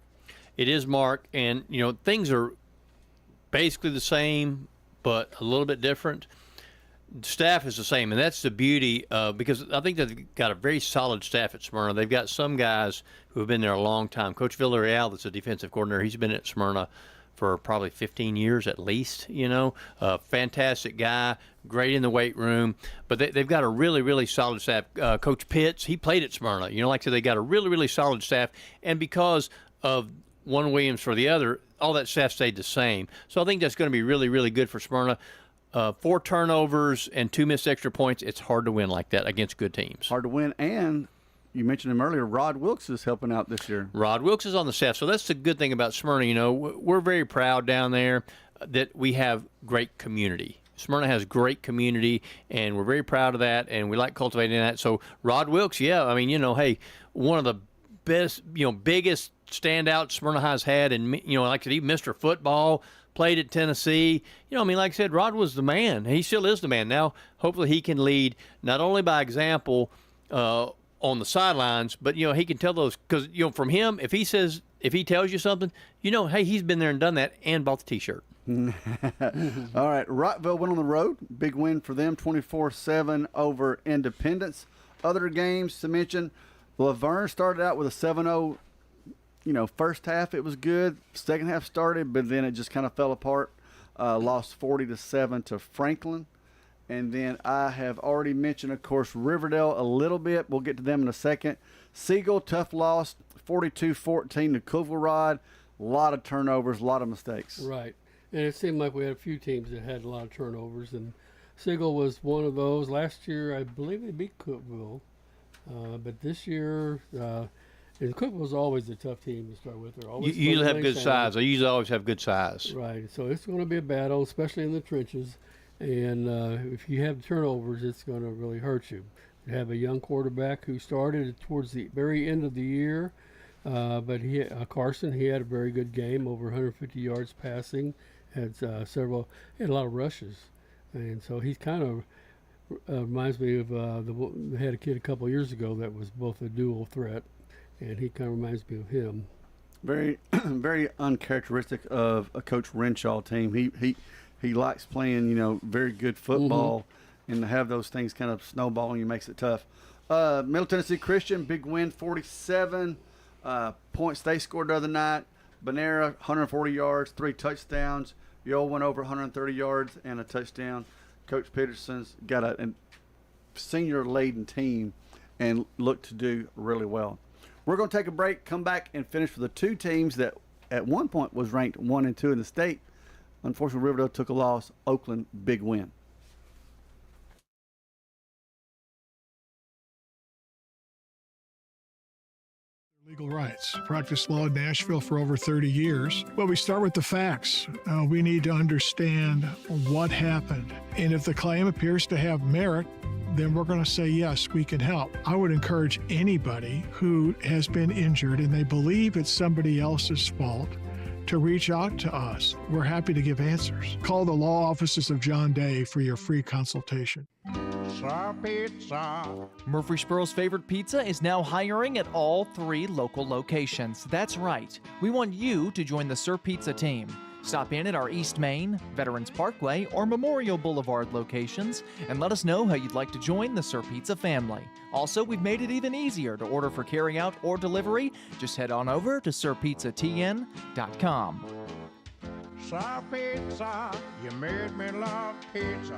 It is Mark, and, things are basically the same, but a little bit different. Staff is the same, and that's the beauty because I think they've got a very solid staff at Smyrna. They've got some guys who have been there a long time. Coach Villarreal, that's a defensive coordinator, he's been at Smyrna for probably 15 years at least, fantastic guy, great in the weight room. But they've got a really, really solid staff. Coach Pitts, he played at Smyrna. Like I said, they got a really, really solid staff. And because of one Williams for the other, all that staff stayed the same. So I think that's going to be really, really good for Smyrna. 4 turnovers and 2 missed extra points, it's hard to win like that against good teams. Hard to win, and you mentioned him earlier, Rod Wilkes is helping out this year. Rod Wilkes is on the staff, so that's the good thing about Smyrna. We're very proud down there that we have great community. Smyrna has great community, and we're very proud of that, and we like cultivating that. So Rod Wilkes, hey, one of the best, biggest standouts Smyrna High's had, and, like I said, even Mr. Football, played at Tennessee. Like I said, Rod was the man. He still is the man. Now, hopefully he can lead not only by example on the sidelines, but, he can tell those, because, from him, if he tells you something, hey, he's been there and done that and bought the T-shirt. All right, Rockville went on the road. Big win for them, 24-7 over Independence. Other games to mention, Laverne started out with a 7-0. First half it was good. Second half started, but then it just kind of fell apart. Lost 40-7 to Franklin. And then I have already mentioned, of course, Riverdale a little bit. We'll get to them in a second. Siegel, tough loss, 42-14 to Kulverod. A lot of turnovers, a lot of mistakes. Right. And it seemed like we had a few teams that had a lot of turnovers, and Siegel was one of those. Last year, I believe they beat Cookeville. But this year, and Cookeville's always a tough team to start with. You usually have good size. They usually always have good size. Right. So it's going to be a battle, especially in the trenches. And if you have turnovers, it's going to really hurt you. You have a young quarterback who started towards the very end of the year, but Carson, he had a very good game, over 150 yards passing, had he had a lot of rushes, and so he's kind of reminds me of they had a kid a couple years ago that was both a dual threat, and he kind of reminds me of him. Very, very uncharacteristic of a Coach Renshaw team. He likes playing, very good football, and to have those things kind of snowballing you makes it tough. Middle Tennessee Christian, big win, 47 points they scored the other night. Bonera, 140 yards, 3 touchdowns. Yole went over 130 yards and a touchdown. Coach Peterson's got a senior-laden team and looked to do really well. We're going to take a break, come back, and finish for the 2 teams that at one point was ranked 1 and 2 in the state. Unfortunately, Riverdale took a loss. Oakland, big win. Legal rights. Practiced law in Nashville for over 30 years. Well, we start with the facts. We need to understand what happened. And if the claim appears to have merit, then we're going to say, yes, we can help. I would encourage anybody who has been injured and they believe it's somebody else's fault to reach out to us. We're happy to give answers. Call the law offices of John Day for your free consultation. Sir Pizza. Murfreesboro's favorite pizza is now hiring at all 3 local locations. That's right. We want you to join the Sir Pizza team. Stop in at our East Main, Veterans Parkway, or Memorial Boulevard locations and let us know how you'd like to join the Sir Pizza family. Also, we've made it even easier to order for carryout or delivery. Just head on over to sirpizzatn.com. Sir Pizza, you made me love pizza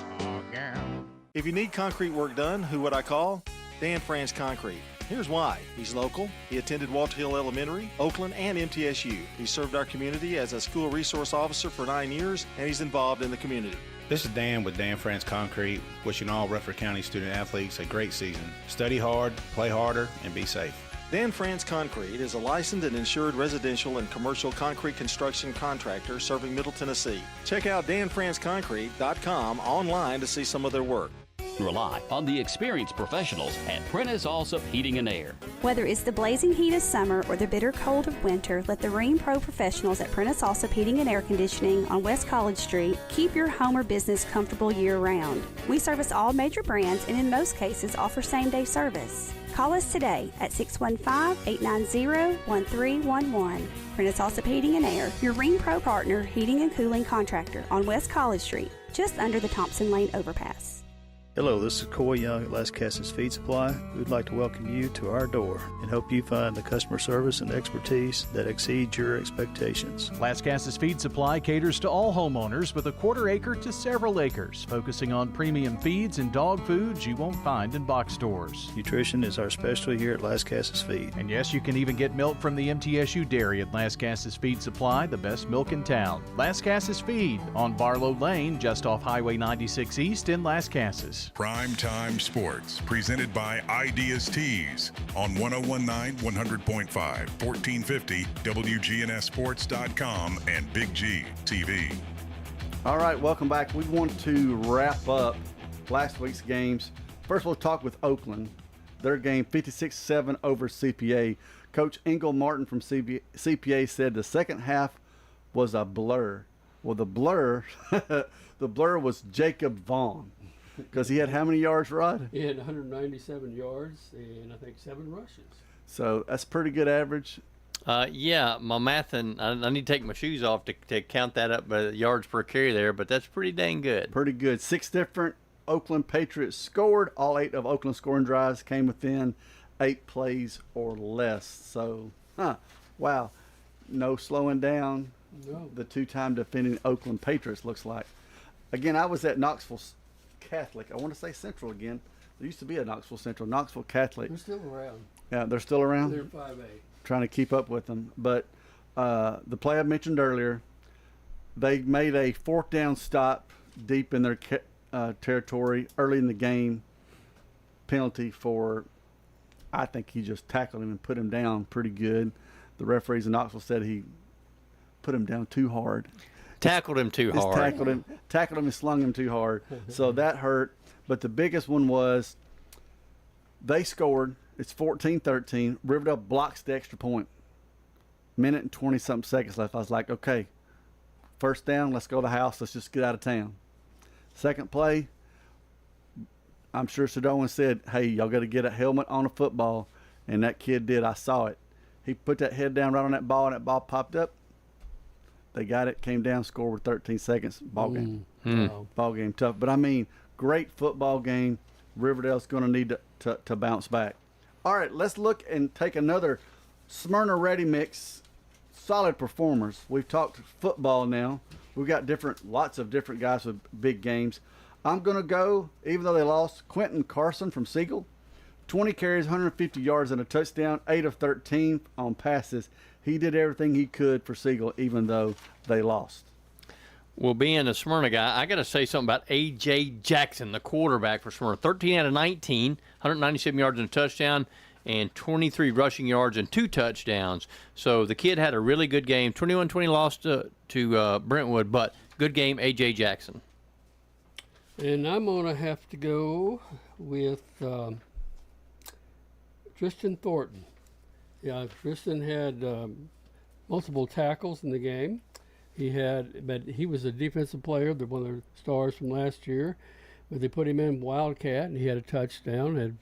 again. If you need concrete work done, who would I call? Dan France Concrete. Here's why. He's local. He attended Walter Hill Elementary, Oakland, and MTSU. He served our community as a school resource officer for 9 years, and he's involved in the community. This is Dan with Dan France Concrete, wishing all Rutherford County student athletes a great season. Study hard, play harder, and be safe. Dan France Concrete is a licensed and insured residential and commercial concrete construction contractor serving Middle Tennessee. Check out danfranceconcrete.com online to see some of their work. Rely on the experienced professionals at Prentice Allsup Heating and Air. Whether it's the blazing heat of summer or the bitter cold of winter, let the Rheem Pro professionals at Prentice Allsup Heating and Air Conditioning on West College Street keep your home or business comfortable year-round. We service all major brands and in most cases offer same-day service. Call us today at 615-890-1311. Prentice Allsup Heating and Air, your Rheem Pro partner heating and cooling contractor on West College Street, just under the Thompson Lane overpass. Hello, this is Coy Young at Las Casas Feed Supply. We would like to welcome you to our door and hope you find the customer service and expertise that exceeds your expectations. Las Casas Feed Supply caters to all homeowners with a quarter acre to several acres, focusing on premium feeds and dog foods you won't find in box stores. Nutrition is our specialty here at Las Casas Feed. And yes, you can even get milk from the MTSU dairy at Las Casas Feed Supply, the best milk in town. Las Casas Feed on Barlow Lane, just off Highway 96 East in Las Casas. Primetime Sports, presented by Ideas Tees on 1019 100.5, 1450 wgnssports.com and Big G TV. All right, welcome back. We want to wrap up last week's games. First, we'll talk with Oakland. Their game 56-7 over CPA. Coach Engel Martin from CPA said the second half was a blur. Well, the blur was Jacob Vaughn. Because he had how many yards, Rod? He had 197 yards and I think 7 rushes. So that's pretty good average. Yeah, my math, and I need to take my shoes off to count that up by yards per carry there, but that's pretty dang good. Pretty good. 6 different Oakland Patriots scored. All 8 of Oakland's scoring drives came within 8 plays or less. So, wow. No slowing down. No. The 2-time defending Oakland Patriots looks like. Again, I was at Knoxville Catholic. I want to say Central again. There used to be a Knoxville Central. Knoxville Catholic. They're still around. Yeah, they're still around? They're 5A. Trying to keep up with them. But the play I mentioned earlier, they made a 4th down stop deep in their territory early in the game. Penalty for, I think he just tackled him and put him down pretty good. The referees in Knoxville said he put him down too hard. Tackled him too hard. Tackled him and slung him too hard. So that hurt. But the biggest one was they scored. It's 14-13. Riverdale blocks the extra point. Minute and 20-something seconds left. I was like, okay, first down, let's go to the house. Let's just get out of town. Second play, I'm sure Sedona said, hey, y'all got to get a helmet on a football. And that kid did. I saw it. He put that head down right on that ball, and that ball popped up. They got it, came down, scored with 13 seconds. Ball game. Wow. Ball game tough. But, I mean, great football game. Riverdale's going to need to bounce back. All right, let's look and take another Smyrna Ready Mix. Solid performers. We've talked football now. We've got lots of different guys with big games. I'm going to go, even though they lost, Quentin Carson from Siegel. 20 carries, 150 yards, and a touchdown, 8 of 13 on passes. He did everything he could for Siegel, even though they lost. Well, being a Smyrna guy, I got to say something about A.J. Jackson, the quarterback for Smyrna. 13 out of 19, 197 yards and a touchdown, and 23 rushing yards and 2 touchdowns. So the kid had a really good game. 21-20 lost to Brentwood, but good game, A.J. Jackson. And I'm going to have to go with Tristan Thornton. Yeah, Tristan had multiple tackles in the game. But he was a defensive player, one of the stars from last year. But they put him in Wildcat, and he had a touchdown, had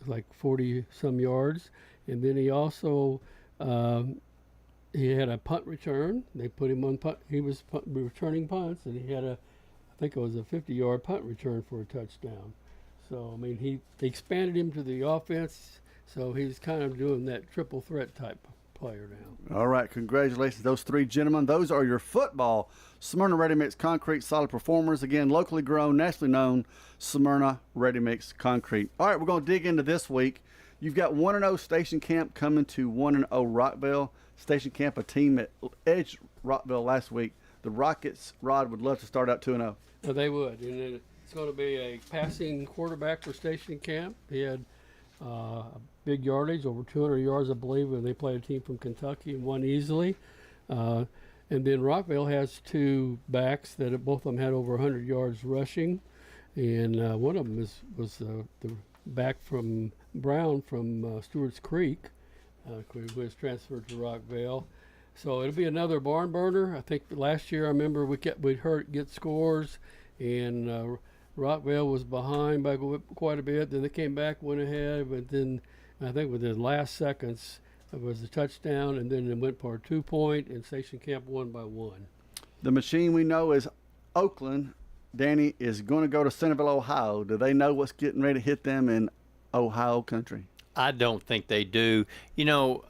like 40-some yards. And then he also he had a punt return. They put him on punt. He was returning punts, and he had I think it was a 50-yard punt return for a touchdown. So, I mean, they expanded him to the offense. So he's kind of doing that triple threat type player now. All right, congratulations, those three gentlemen. Those are your football Smyrna Ready Mix Concrete solid performers. Again, locally grown, nationally known Smyrna Ready Mix Concrete. All right, we're going to dig into this week. You've got 1-0 Station Camp coming to 1-0 Rockville. Station Camp, a team that edged Rockville last week. The Rockets, Rod, would love to start out 2-0. No, they would, and it's going to be a passing quarterback for Station Camp. He had big yardage, over 200 yards, I believe, when they played a team from Kentucky and won easily. And then Rockville has two backs that both of them had over 100 yards rushing, and one of them was the back from Brown from Stewart's Creek, who was transferred to Rockville. So it'll be another barn burner. I think last year I remember we'd get scores, and Rockville was behind by quite a bit. Then they came back, went ahead, but then I think within the last seconds it was a touchdown, and then it went for a 2-point, and Station Camp won by 1. The machine we know is Oakland. Danny is going to go to Centerville, Ohio. Do they know what's getting ready to hit them in Ohio country? I don't think they do. You know,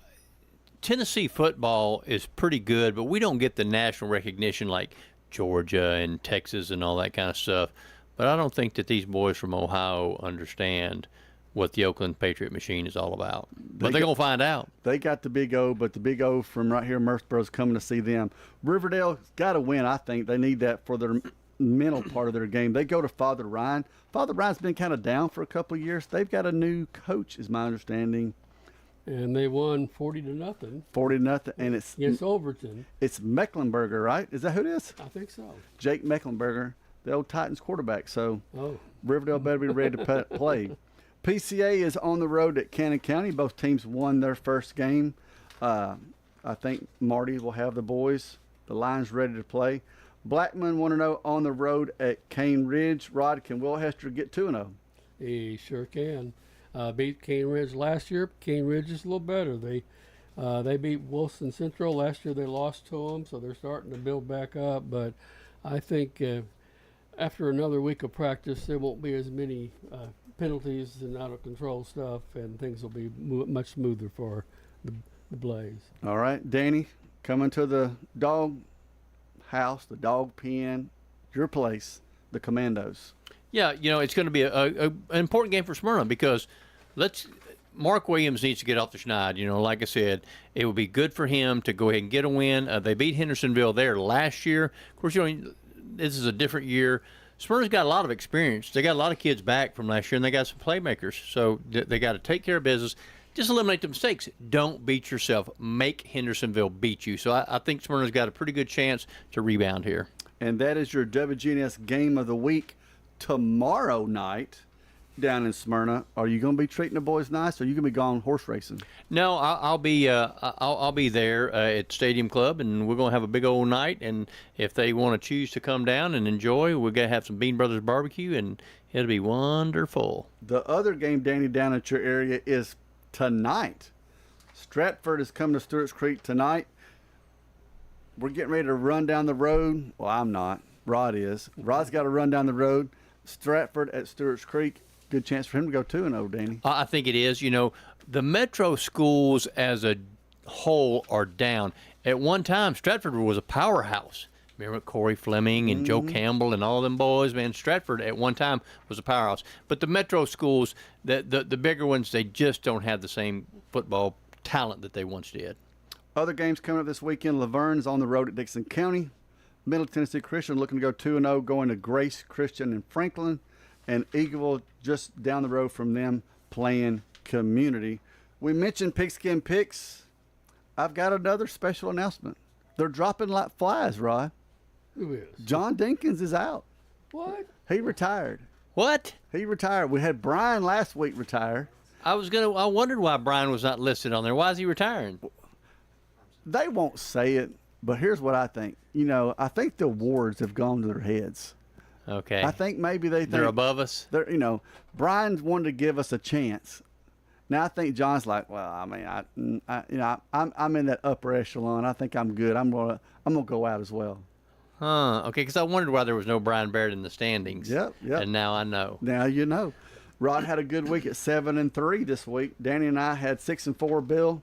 Tennessee football is pretty good, but we don't get the national recognition like Georgia and Texas and all that kind of stuff. But I don't think that these boys from Ohio understand what the Oakland Patriot machine is all about. But they're going to find out. They got the Big O, but the Big O from right here, Murfreesboro, is coming to see them. Riverdale's got to win, I think. They need that for their mental part of their game. They go to Father Ryan. Father Ryan's been kind of down for a couple of years. They've got a new coach, is my understanding. And they won 40-0. 40-0, and it's against Overton. It's Mecklenburger, right? Is that who it is? I think so. Jake Mecklenburger, the old Titans quarterback. So Riverdale better be ready to play. PCA is on the road at Cannon County. Both teams won their first game. I think Marty will have the boys, the Lions, ready to play. Blackman 1-0 on the road at Cane Ridge. Rod, can Will Hester get 2-0? He sure can. Beat Cane Ridge last year. Cane Ridge is a little better. They beat Wilson Central last year. They lost to them, so they're starting to build back up. But I think after another week of practice, there won't be as many penalties and out of control stuff, and things will be much smoother for the Blaze. All right, Danny, coming to the dog house, the dog pen, your place, the Commandos. Yeah, you know, it's going to be an important game for Smyrna because Mark Williams needs to get off the schneid. You know, like I said, it would be good for him to go ahead and get a win. They beat Hendersonville there last year. Of course, you know, this is a different year. Smyrna's got a lot of experience. They got a lot of kids back from last year, and they got some playmakers. So they got to take care of business. Just eliminate the mistakes. Don't beat yourself. Make Hendersonville beat you. So I think Smyrna's got a pretty good chance to rebound here. And that is your WGNS Game of the Week tomorrow night down in Smyrna. Are you going to be treating the boys nice, or are you going to be gone horse racing? No, I'll be there at Stadium Club, and we're going to have a big old night. And if they want to choose to come down and enjoy, we're going to have some Bean Brothers barbecue, and it'll be wonderful. The other game, Danny, down at your area is tonight. Stratford is coming to Stewart's Creek tonight. We're getting ready to run down the road. Well, I'm not. Rod is. Rod's got to run down the road. Stratford at Stewart's Creek. Good chance for him to go 2-0, Danny. I think it is. You know, the metro schools as a whole are down. At one time, Stratford was a powerhouse. Remember Corey Fleming and Joe Campbell and all of them boys? Man, Stratford at one time was a powerhouse. But the metro schools, the bigger ones, they just don't have the same football talent that they once did. Other games coming up this weekend. Laverne is on the road at Dixon County. Middle Tennessee Christian looking to go 2-0, going to Grace Christian in Franklin. And Eagleville just down the road from them playing Community. We mentioned Pigskin Picks. I've got another special announcement. They're dropping like flies, Rod. Who is? John Dinkins is out. What? He retired. What? He retired. We had Brian last week retire. I wondered why Brian was not listed on there. Why is he retiring? They won't say it, but here's what I think. You know, I think the awards have gone to their heads. Okay. I think maybe they think they're above us. They're, you know, Brian wanted to give us a chance. Now I think John's like, well, I mean, I'm in that upper echelon. I think I'm good. I'm gonna go out as well. Huh. Okay, because I wondered why there was no Brian Barrett in the standings. Yep. And now I know. Now you know. Rod had a good week at 7-3 this week. Danny and I had 6-4. Bill.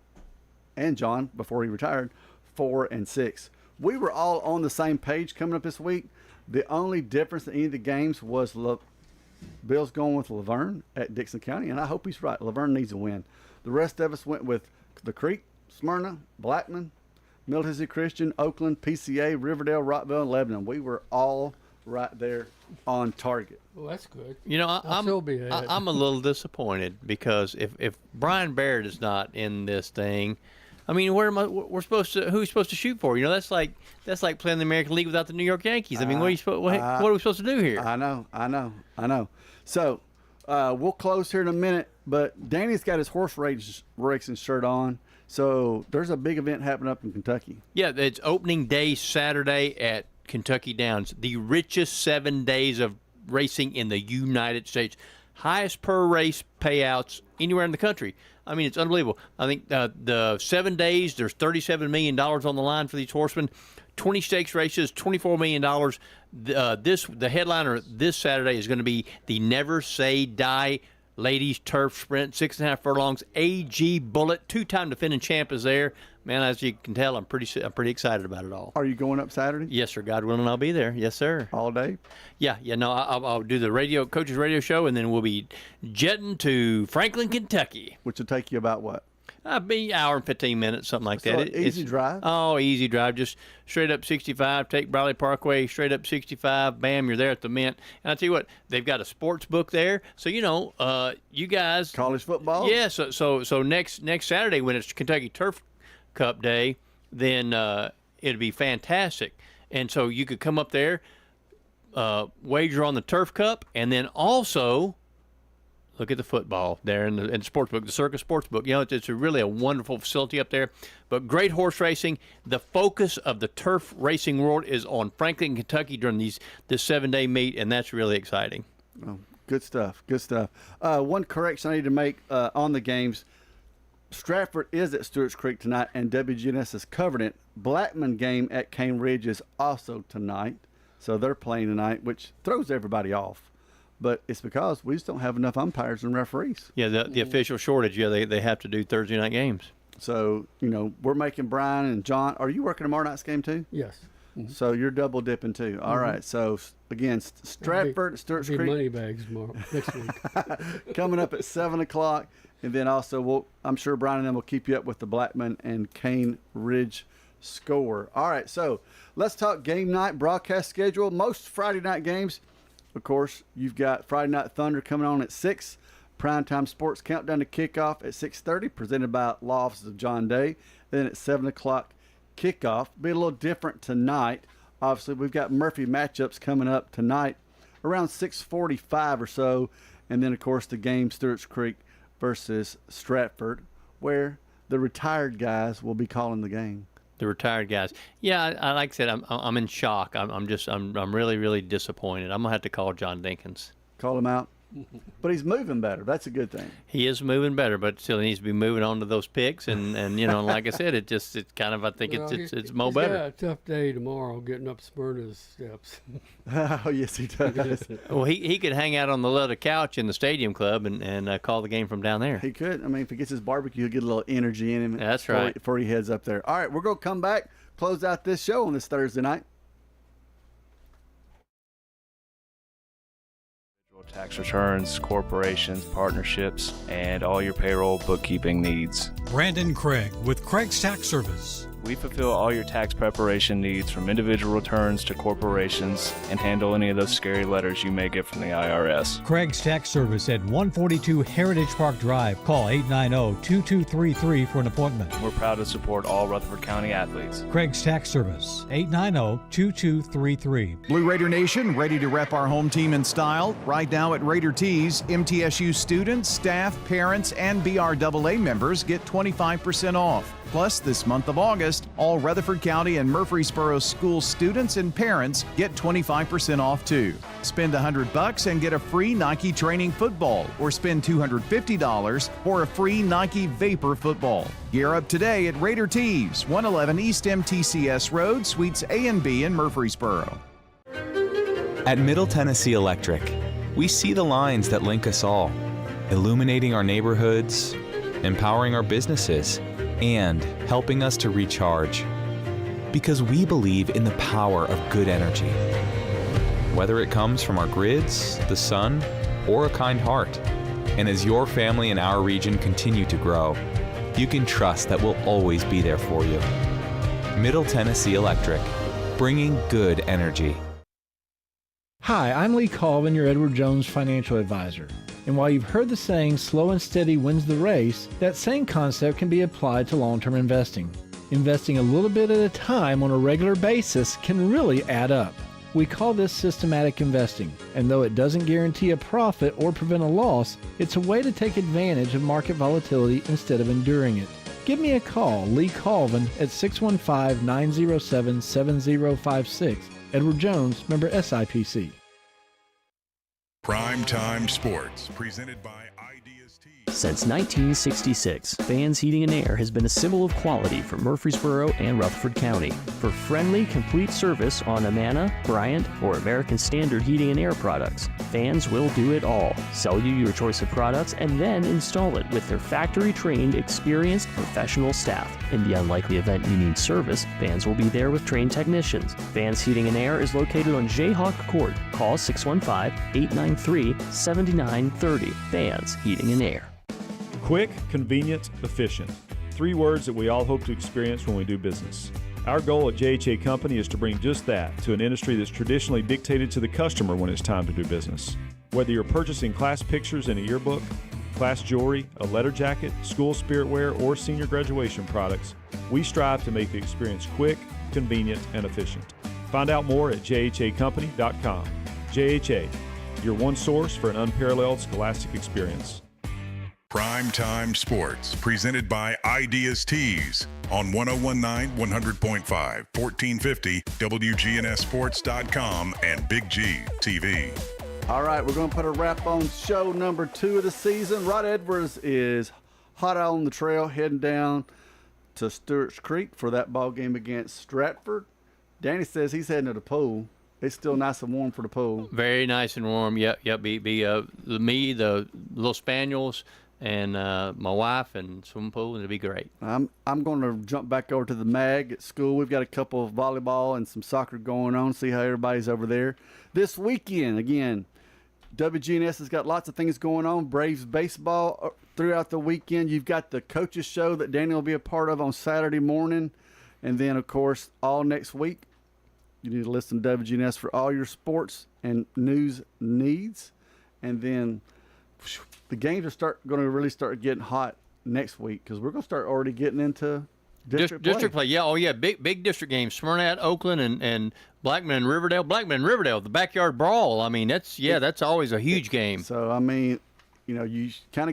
and John before he retired, 4 and 6. We were all on the same page coming up this week. The only difference in any of the games was Bill's going with Laverne at Dixon County, and I hope he's right. Laverne needs a win. The rest of us went with the Creek, Smyrna, Blackman, Middle Tennessee Christian, Oakland, PCA, Riverdale, Rockville, and Lebanon. We were all right there on target. Well, that's good. You know, I'll still be ahead. I'm a little disappointed because if Brian Barrett is not in this thing, I mean, who's supposed to shoot for? You know, that's like playing the American League without the New York Yankees. I mean, what are we supposed to do here? I know. So we'll close here in a minute, but Danny's got his horse racing shirt on. So there's a big event happening up in Kentucky. Yeah, it's opening day Saturday at Kentucky Downs, the richest 7 days of racing in the United States. Highest per race payouts anywhere in the country. I mean, it's unbelievable. I think the 7 days, there's $37 million on the line for these horsemen. 20 stakes races, $24 million. The headliner this Saturday is going to be the Never Say Die Ladies Turf Sprint, 6.5 furlongs. AG Bullet, two-time defending champ, is there. Man, as you can tell, I'm pretty excited about it all. Are you going up Saturday? Yes, sir. God willing, I'll be there. Yes, sir. All day? Yeah. No, I'll do the coach's radio show, and then we'll be jetting to Franklin, Kentucky. Which will take you about what? Be an hour and 15 minutes, something like that. Easy drive? Oh, easy drive. Just straight up 65, take Briley Parkway, straight up 65, bam, you're there at the Mint. And I tell you what, they've got a sports book there. So, you know, you guys. College football? Yeah, so next Saturday when it's Kentucky Turf Cup Day, then it'll be fantastic. And so you could come up there, wager on the Turf Cup, and then also look at the football there in the sports book, the Circus Sports Book. You know, it's really a wonderful facility up there. But great horse racing. The focus of the turf racing world is on Franklin, Kentucky during this 7-day meet, and that's really exciting. Oh, good stuff. One correction I need to make on the games. Stratford is at Stewart's Creek tonight, and WGNS is covering it. Blackman game at Cane Ridge is also tonight, so they're playing tonight, which throws everybody off. But it's because we just don't have enough umpires and referees. Yeah, the official shortage. Yeah, they have to do Thursday night games. So, you know, we're making Brian and John. Are you working tomorrow night's game too? Yes. Mm-hmm. So you're double dipping too. All right. So again, Stratford, Stewart's Creek. Money bags tomorrow next week. Coming up at 7:00, and then also I'm sure Brian and them will keep you up with the Blackman and Cane Ridge score. All right. So let's talk game night broadcast schedule. Most Friday night games. Of course, you've got Friday Night Thunder coming on at 6. Primetime Sports Countdown to Kickoff at 6:30, presented by Law Offices of John Day. Then at 7:00 kickoff. Be a little different tonight. Obviously, we've got Murphy matchups coming up tonight around 6:45 or so. And then, of course, the game Stewart's Creek versus Stratford, where the retired guys will be calling the game. The retired guys. Yeah, I like I said, I'm in shock. I'm really, really disappointed. I'm gonna have to call John Dinkins. Call him out. But he's moving better. That's a good thing. He is moving better, but still he needs to be moving on to those picks. And you know, like I said, it's kind of, I think it's more better. He's got a tough day tomorrow getting up Smyrna's steps. Oh, yes, he does. Well, he could hang out on the leather couch in the stadium club and call the game from down there. He could. I mean, if he gets his barbecue, he'll get a little energy in him. That's right. Before he heads up there. All right, we're going to come back, close out this show on this Thursday night. Tax returns, corporations, partnerships, and all your payroll bookkeeping needs. Brandon Craig with Craig's Tax Service. We fulfill all your tax preparation needs from individual returns to corporations and handle any of those scary letters you may get from the IRS. Craig's Tax Service at 142 Heritage Park Drive. Call 890-2233 for an appointment. We're proud to support all Rutherford County athletes. Craig's Tax Service, 890-2233. Blue Raider Nation, ready to rep our home team in style? Right now at Raider Tees, MTSU students, staff, parents, and BRAA members get 25% off. Plus, this month of August, all Rutherford County and Murfreesboro school students and parents get 25% off too. Spend $100 and get a free Nike training football, or spend $250 for a free Nike Vapor football. Gear up today at Raider Tees, 111 East MTCS Road, Suites A and B in Murfreesboro. At Middle Tennessee Electric, we see the lines that link us all, illuminating our neighborhoods, empowering our businesses, and helping us to recharge. Because we believe in the power of good energy. Whether it comes from our grids, the sun, or a kind heart. And as your family and our region continue to grow, you can trust that we'll always be there for you. Middle Tennessee Electric, bringing good energy. Hi, I'm Lee Colvin, your Edward Jones financial advisor. And while you've heard the saying, slow and steady wins the race, that same concept can be applied to long-term investing. Investing a little bit at a time on a regular basis can really add up. We call this systematic investing, and though it doesn't guarantee a profit or prevent a loss, it's a way to take advantage of market volatility instead of enduring it. Give me a call, Lee Colvin, at 615-907-7056. Edward Jones, member SIPC. Primetime Sports, presented by Since 1966, Fans Heating and Air has been a symbol of quality for Murfreesboro and Rutherford County. For friendly, complete service on Amana, Bryant, or American Standard Heating and Air products, Fans will do it all. Sell you your choice of products and then install it with their factory-trained, experienced professional staff. In the unlikely event you need service, Fans will be there with trained technicians. Fans Heating and Air is located on Jayhawk Court. Call 615-893-7930. Fans Heating and Air. Quick, convenient, efficient. 3 words that we all hope to experience when we do business. Our goal at JHA Company is to bring just that to an industry that's traditionally dictated to the customer when it's time to do business. Whether you're purchasing class pictures in a yearbook, class jewelry, a letter jacket, school spirit wear, or senior graduation products, we strive to make the experience quick, convenient, and efficient. Find out more at jhacompany.com. JHA, your one source for an unparalleled scholastic experience. Primetime Sports, presented by Ideas Tees on 1019 100.5, 1450 wgnssports.com and Big G TV. All right, we're going to put a wrap on show number 2 of the season. Rod Edwards is hot out on the trail, heading down to Stewart's Creek for that ball game against Stratford. Danny says he's heading to the pool. It's still nice and warm for the pool. Very nice and warm. Yep. Me, the little spaniels, and my wife, and swimming pool, and it'll be great. I'm going to jump back over to the MAG at school. We've got a couple of volleyball and some soccer going on. See how everybody's over there. This weekend, again, WGNS has got lots of things going on. Braves baseball throughout the weekend. You've got the coaches show that Daniel will be a part of on Saturday morning. And then, of course, all next week, you need to listen to WGNS for all your sports and news needs. And then the games are going to really start getting hot next week because we're going to start already getting into district play. Yeah, big district games. Smyrna, Oakland, and Blackman and Riverdale. Blackman and Riverdale, the backyard brawl. I mean, that's always a huge game. So I mean, you kind of